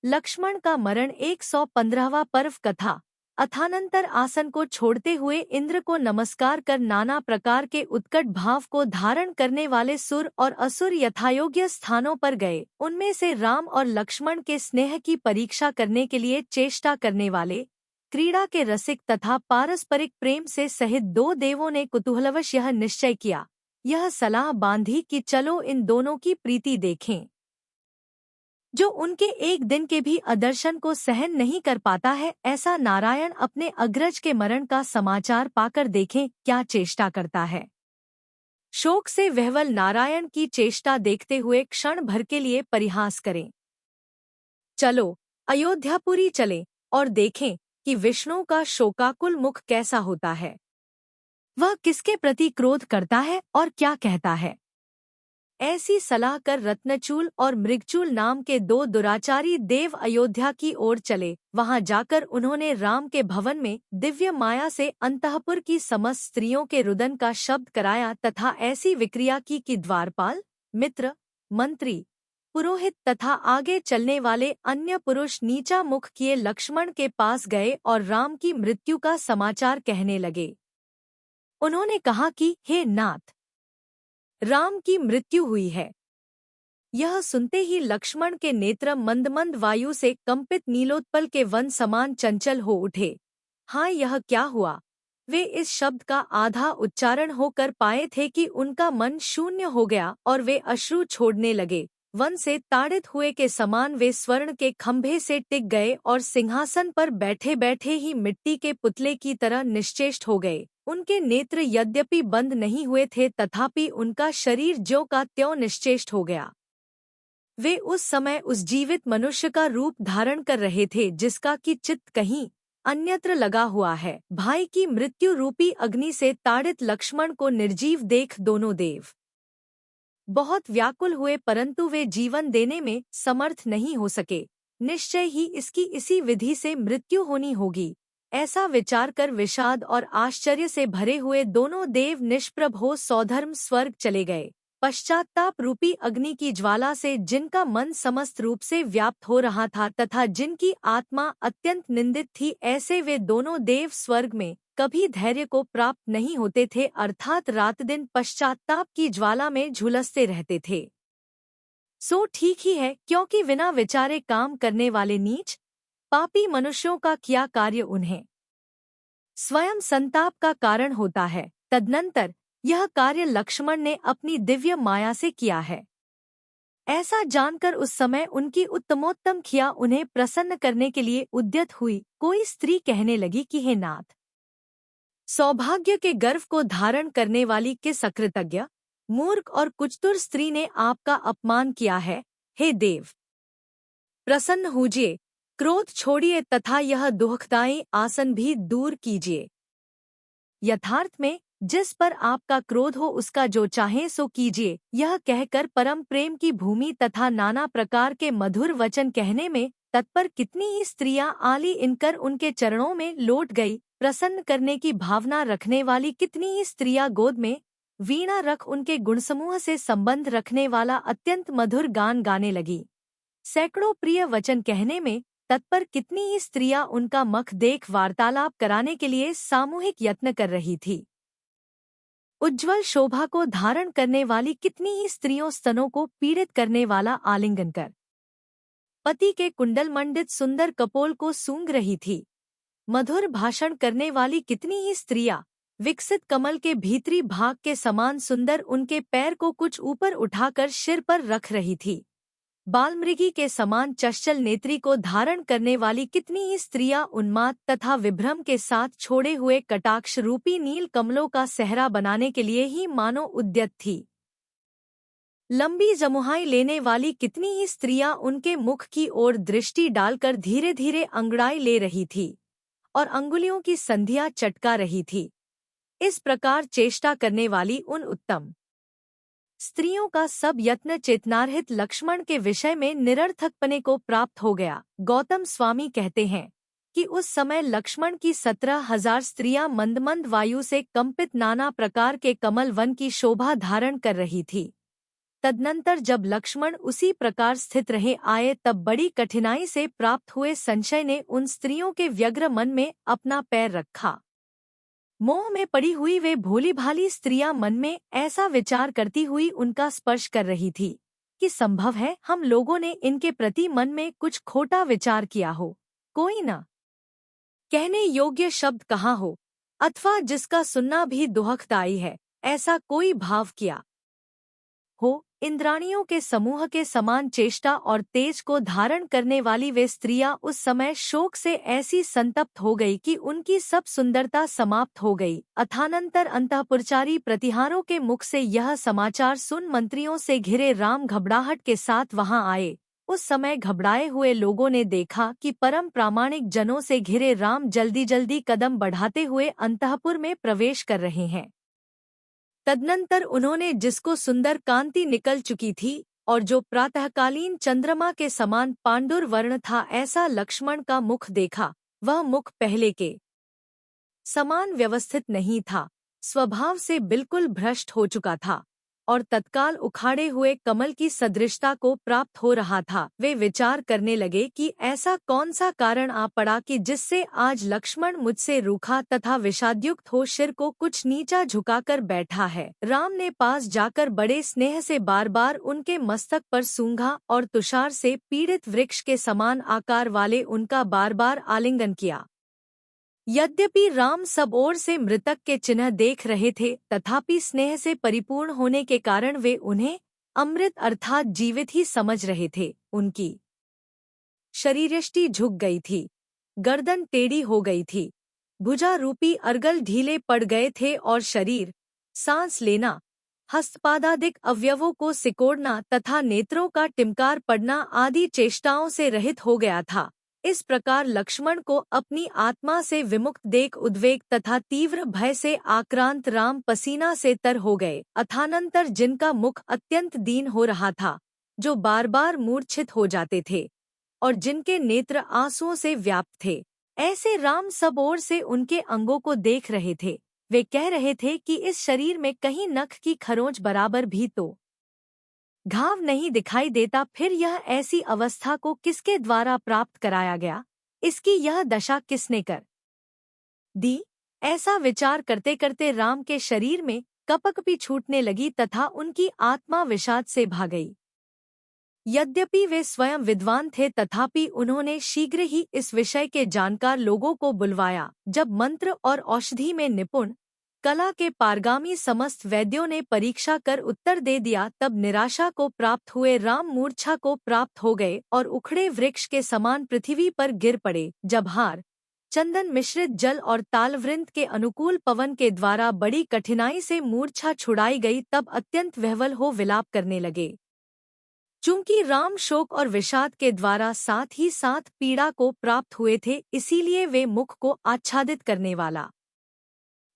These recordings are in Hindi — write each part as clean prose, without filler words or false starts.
लक्ष्मण का मरण 115वां पर्व कथा। अथानंतर आसन को छोड़ते हुए इंद्र को नमस्कार कर नाना प्रकार के उत्कट भाव को धारण करने वाले सुर और असुर यथायोग्य स्थानों पर गए। उनमें से राम और लक्ष्मण के स्नेह की परीक्षा करने के लिए चेष्टा करने वाले, क्रीड़ा के रसिक तथा पारस्परिक प्रेम से सहित दो देवों ने कुतूहलवश यह निश्चय किया, यह सलाह बांधी कि चलो इन दोनों की प्रीति देखें। जो उनके एक दिन के भी अदर्शन को सहन नहीं कर पाता है, ऐसा नारायण अपने अग्रज के मरण का समाचार पाकर देखें क्या चेष्टा करता है। शोक से विह्वल नारायण की चेष्टा देखते हुए क्षण भर के लिए परिहास करें। चलो अयोध्यापुरी चलें और देखें कि विष्णु का शोकाकुल मुख कैसा होता है। वह किसके प्रति क्रोध करता है और क्या कहता है। ऐसी सलाह कर रत्नचूल और मृगचूल नाम के दो दुराचारी देव अयोध्या की ओर चले। वहां जाकर उन्होंने राम के भवन में दिव्य माया से अंतःपुर की समस्त स्त्रियों के रुदन का शब्द कराया तथा ऐसी विक्रिया की कि द्वारपाल, मित्र, मंत्री, पुरोहित तथा आगे चलने वाले अन्य पुरुष नीचा मुख किए लक्ष्मण के पास गए और राम की मृत्यु का समाचार कहने लगे। उन्होंने कहा कि हे नाथ, राम की मृत्यु हुई है। यह सुनते ही लक्ष्मण के नेत्र मंद मंद वायु से कंपित नीलोत्पल के वन समान चंचल हो उठे। हाँ, यह क्या हुआ। वे इस शब्द का आधा उच्चारण हो कर पाए थे कि उनका मन शून्य हो गया और वे अश्रु छोड़ने लगे। वन से ताड़ित हुए के समान वे स्वर्ण के खंभे से टिक गए और सिंहासन पर बैठे बैठे ही मिट्टी के पुतले की तरह निश्चेष्ट हो गए। उनके नेत्र यद्यपि बंद नहीं हुए थे तथापि उनका शरीर ज्यों का त्यों निश्चेष्ट हो गया। वे उस समय उस जीवित मनुष्य का रूप धारण कर रहे थे जिसका कि चित्त कहीं अन्यत्र लगा हुआ है। भाई की मृत्यु रूपी अग्नि से ताड़ित लक्ष्मण को निर्जीव देख दोनों देव बहुत व्याकुल हुए, परंतु वे जीवन देने में समर्थ नहीं हो सके। निश्चय ही इसकी इसी विधि से मृत्यु होनी होगी, ऐसा विचार कर विषाद और आश्चर्य से भरे हुए दोनों देव निष्प्रभ हो सौधर्म स्वर्ग चले गए। पश्चाताप रूपी अग्नि की ज्वाला से जिनका मन समस्त रूप से व्याप्त हो रहा था तथा जिनकी आत्मा अत्यंत निंदित थी, ऐसे वे दोनों देव स्वर्ग में कभी धैर्य को प्राप्त नहीं होते थे, अर्थात रात दिन पश्चाताप की ज्वाला में झुलसते रहते थे। सो ठीक ही है, क्योंकि बिना विचारे काम करने वाले नीच पापी मनुष्यों का किया कार्य उन्हें स्वयं संताप का कारण होता है। तदनंतर यह कार्य लक्ष्मण ने अपनी दिव्य माया से किया है। ऐसा जानकर उस समय उनकी उत्तमोत्तम खिया उन्हें प्रसन्न करने के लिए उद्यत हुई। कोई स्त्री कहने लगी कि हे नाथ, सौभाग्य के गर्व को धारण करने वाली किस अकृतज्ञ, मूर्ख और कुचतुर स्त्री ने आपका अपमान किया है। हे देव, प्रसन्न होजिए, क्रोध छोड़िए तथा यह दुखदायी आसन भी दूर कीजिए। यथार्थ में जिस पर आपका क्रोध हो उसका जो चाहे सो कीजिए। यह कहकर परम प्रेम की भूमि तथा नाना प्रकार के मधुर वचन कहने में तत्पर कितनी ही स्त्रियां आली इनकर उनके चरणों में लौट गई। प्रसन्न करने की भावना रखने वाली कितनी ही स्त्रियां गोद में वीणा रख उनके गुणसमूह से संबंध रखने वाला अत्यंत मधुर गान गाने लगी। सैकड़ों प्रिय वचन कहने में तत्पर कितनी ही स्त्रियां उनका मख देख वार्तालाप कराने के लिए सामूहिक यत्न कर रही थी। उज्ज्वल शोभा को धारण करने वाली कितनी ही स्त्रियों स्तनों को पीड़ित करने वाला आलिंगन कर पति के कुंडल मंडित सुंदर कपोल को सूंघ रही थी। मधुर भाषण करने वाली कितनी ही स्त्रियां विकसित कमल के भीतरी भाग के समान सुंदर उनके पैर को कुछ ऊपर उठाकर सिर पर रख रही थी। बालमृगी के समान चंचल नेत्री को धारण करने वाली कितनी ही स्त्रियां उन्माद तथा विभ्रम के साथ छोड़े हुए कटाक्ष रूपी नील कमलों का सहरा बनाने के लिए ही मानो उद्यत थी। लंबी जमुहाई लेने वाली कितनी ही स्त्रियां उनके मुख की ओर दृष्टि डालकर धीरे धीरे अंगड़ाई ले रही थी और अंगुलियों की संधियां चटका रही थी। इस प्रकार चेष्टा करने वाली उन उत्तम स्त्रियों का सब यत्न चेतनारहित लक्ष्मण के विषय में निरर्थकपने को प्राप्त हो गया। गौतम स्वामी कहते हैं कि उस समय लक्ष्मण की 17,000 स्त्रियां मंद मंद वायु से कंपित नाना प्रकार के कमल वन की शोभा धारण कर रही थी तदनंतर जब लक्ष्मण उसी प्रकार स्थित रहे आए तब बड़ी कठिनाई से प्राप्त हुए संशय ने उन स्त्रियों के व्यग्र मन में अपना पैर रखा। मोह में पड़ी हुई वे भोली भाली स्त्रियां मन में ऐसा विचार करती हुई उनका स्पर्श कर रही थी कि संभव है हम लोगों ने इनके प्रति मन में कुछ खोटा विचार किया हो, कोई न कहने योग्य शब्द कहा हो, अथवा जिसका सुनना भी दुखदायी है, ऐसा कोई भाव किया हो। इंद्राणियों के समूह के समान चेष्टा और तेज को धारण करने वाली वे स्त्रियां उस समय शोक से ऐसी संतप्त हो गई कि उनकी सब सुंदरता समाप्त हो गई। अथानंतर अंतःपुरचारी प्रतिहारों के मुख से यह समाचार सुन मंत्रियों से घिरे राम घबराहट के साथ वहां आए। उस समय घबराए हुए लोगों ने देखा कि परम प्रामाणिक जनों से घिरे राम जल्दी जल्दी कदम बढ़ाते हुए अंतःपुर में प्रवेश कर रहे हैं। तदनंतर उन्होंने जिसको सुंदर कांति निकल चुकी थी और जो प्रातःकालीन चंद्रमा के समान पांडुर वर्ण था, ऐसा लक्ष्मण का मुख देखा। वह मुख पहले के समान व्यवस्थित नहीं था, स्वभाव से बिल्कुल भ्रष्ट हो चुका था और तत्काल उखाड़े हुए कमल की सदृशता को प्राप्त हो रहा था। वे विचार करने लगे कि ऐसा कौन सा कारण आ पड़ा कि जिससे आज लक्ष्मण मुझसे रूखा तथा विषादयुक्त हो सिर को कुछ नीचा झुकाकर बैठा है। राम ने पास जाकर बड़े स्नेह से बार बार उनके मस्तक पर सूंघा और तुषार से पीड़ित वृक्ष के समान आकार वाले उनका बार बार आलिंगन किया। यद्यपि राम सब ओर से मृतक के चिन्ह देख रहे थे, तथापि स्नेह से परिपूर्ण होने के कारण वे उन्हें अमृत अर्थात जीवित ही समझ रहे थे। उनकी शरीरयष्टि झुक गई थी, गर्दन टेढ़ी हो गई थी, भुजा रूपी अर्गल ढीले पड़ गए थे और शरीर, सांस लेना, हस्तपादादिक अवयवों को सिकोड़ना तथा नेत्रों का टिमकार पड़ना आदि चेष्टाओं से रहित हो गया था। इस प्रकार लक्ष्मण को अपनी आत्मा से विमुक्त देख उद्वेग तथा तीव्र भय से आक्रांत राम पसीना से तर हो गए। अथानंतर जिनका मुख अत्यंत दीन हो रहा था, जो बार बार मूर्छित हो जाते थे और जिनके नेत्र आंसुओं से व्याप्त थे, ऐसे राम सब ओर से उनके अंगों को देख रहे थे। वे कह रहे थे कि इस शरीर में कहीं नख की खरोंच बराबर भी तो घाव नहीं दिखाई देता, फिर यह ऐसी अवस्था को किसके द्वारा प्राप्त कराया गया, इसकी यह दशा किसने कर दी। ऐसा विचार करते करते राम के शरीर में कपकपी छूटने लगी तथा उनकी आत्मा विषाद से भाग गई। यद्यपि वे स्वयं विद्वान थे, तथापि उन्होंने शीघ्र ही इस विषय के जानकार लोगों को बुलवाया। जब मंत्र और औषधि में निपुण कला के पारगामी समस्त वैद्यों ने परीक्षा कर उत्तर दे दिया, तब निराशा को प्राप्त हुए राम मूर्छा को प्राप्त हो गए और उखड़े वृक्ष के समान पृथ्वी पर गिर पड़े। जब हार, चंदन मिश्रित जल और तालवृंत के अनुकूल पवन के द्वारा बड़ी कठिनाई से मूर्छा छुड़ाई गई, तब अत्यंत विह्वल हो विलाप करने लगे। चूंकि राम शोक और विषाद के द्वारा साथ ही साथ पीड़ा को प्राप्त हुए थे, इसीलिए वे मुख को आच्छादित करने वाला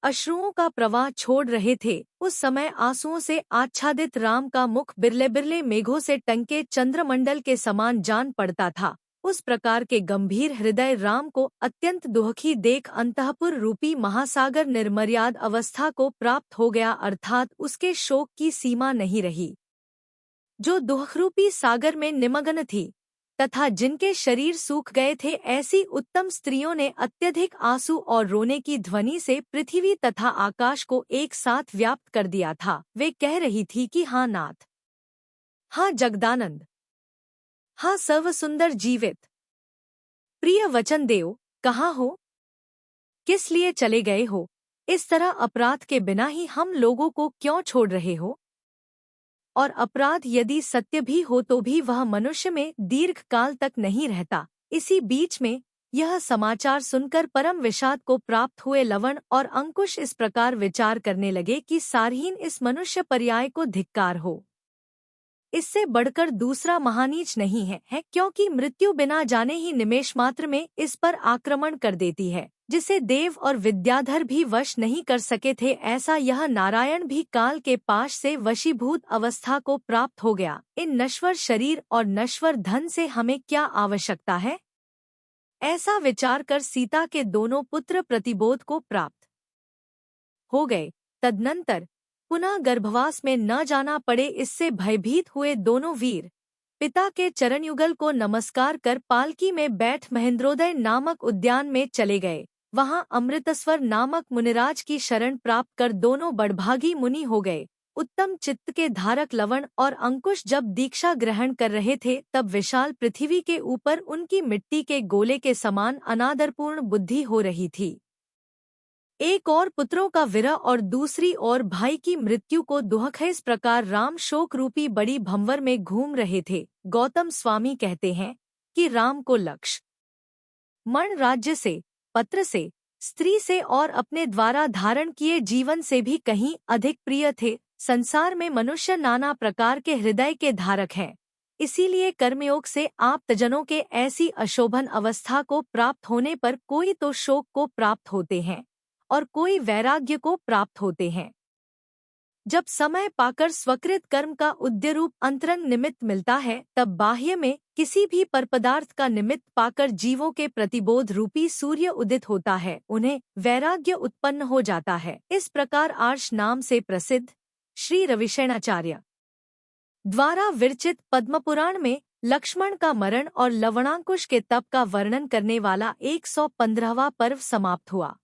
अश्रुओं का प्रवाह छोड़ रहे थे। उस समय आंसुओं से आच्छादित राम का मुख बिरले बिरले मेघों से टंके चंद्रमंडल के समान जान पड़ता था। उस प्रकार के गंभीर हृदय राम को अत्यंत दुखी देख अंतःपुर रूपी महासागर निर्मर्याद अवस्था को प्राप्त हो गया, अर्थात उसके शोक की सीमा नहीं रही। जो दुखरूपी सागर में निमग्न थी तथा जिनके शरीर सूख गए थे, ऐसी उत्तम स्त्रियों ने अत्यधिक आंसू और रोने की ध्वनि से पृथ्वी तथा आकाश को एक साथ व्याप्त कर दिया था। वे कह रही थी कि हाँ नाथ, हाँ जगदानंद, हाँ सर्वसुंदर जीवित प्रिय वचन देव, कहाँ हो, किस लिए चले गए हो, इस तरह अपराध के बिना ही हम लोगों को क्यों छोड़ रहे हो। और अपराध यदि सत्य भी हो तो भी वह मनुष्य में दीर्घ काल तक नहीं रहता। इसी बीच में यह समाचार सुनकर परम विषाद को प्राप्त हुए लवण और अंकुश इस प्रकार विचार करने लगे कि सारहीन इस मनुष्य पर्याय को धिक्कार हो। इससे बढ़कर दूसरा महानीच नहीं है, क्योंकि मृत्यु बिना जाने ही निमेष मात्र में इस पर आक्रमण कर देती है, जिसे देव और विद्याधर भी वश नहीं कर सके थे। ऐसा यह नारायण भी काल के पाश से वशीभूत अवस्था को प्राप्त हो गया। इन नश्वर शरीर और नश्वर धन से हमें क्या आवश्यकता है। ऐसा विचार कर सीता के दोनों पुत्र प्रतिबोध को प्राप्त हो गए। तदनंतर पुनः गर्भवास में न जाना पड़े, इससे भयभीत हुए दोनों वीर पिता के चरणयुगल को नमस्कार कर पालकी में बैठ महेंद्रोदय नामक उद्यान में चले गए। वहां अमृतस्वर नामक मुनिराज की शरण प्राप्त कर दोनों बड़भागी मुनि हो गए। उत्तम चित्त के धारक लवण और अंकुश जब दीक्षा ग्रहण कर रहे थे, तब विशाल पृथ्वी के ऊपर उनकी मिट्टी के गोले के समान अनादरपूर्ण बुद्धि हो रही थी। एक और पुत्रों का विरह और दूसरी ओर भाई की मृत्यु को दुहक है। इस प्रकार राम शोक रूपी बड़ी भंवर में घूम रहे थे। गौतम स्वामी कहते हैं कि राम को लक्ष्य मण राज्य से, पत्र से, स्त्री से और अपने द्वारा धारण किए जीवन से भी कहीं अधिक प्रिय थे। संसार में मनुष्य नाना प्रकार के हृदय के धारक हैं। इसीलिए कर्मयोग से आप्तजनों के ऐसी अशोभन अवस्था को प्राप्त होने पर कोई तो शोक को प्राप्त होते हैं और कोई वैराग्य को प्राप्त होते हैं। जब समय पाकर स्वकृत कर्म का उद्यरूप अंतरंग निमित्त मिलता है, तब बाह्य में किसी भी परपदार्थ का निमित्त पाकर जीवों के प्रतिबोध रूपी सूर्य उदित होता है, उन्हें वैराग्य उत्पन्न हो जाता है। इस प्रकार आर्ष नाम से प्रसिद्ध श्री रविशयनाचार्य द्वारा विरचित पद्मपुराण में लक्ष्मण का मरण और लवणांकुश के तप का वर्णन करने वाला 115वां पर्व समाप्त हुआ।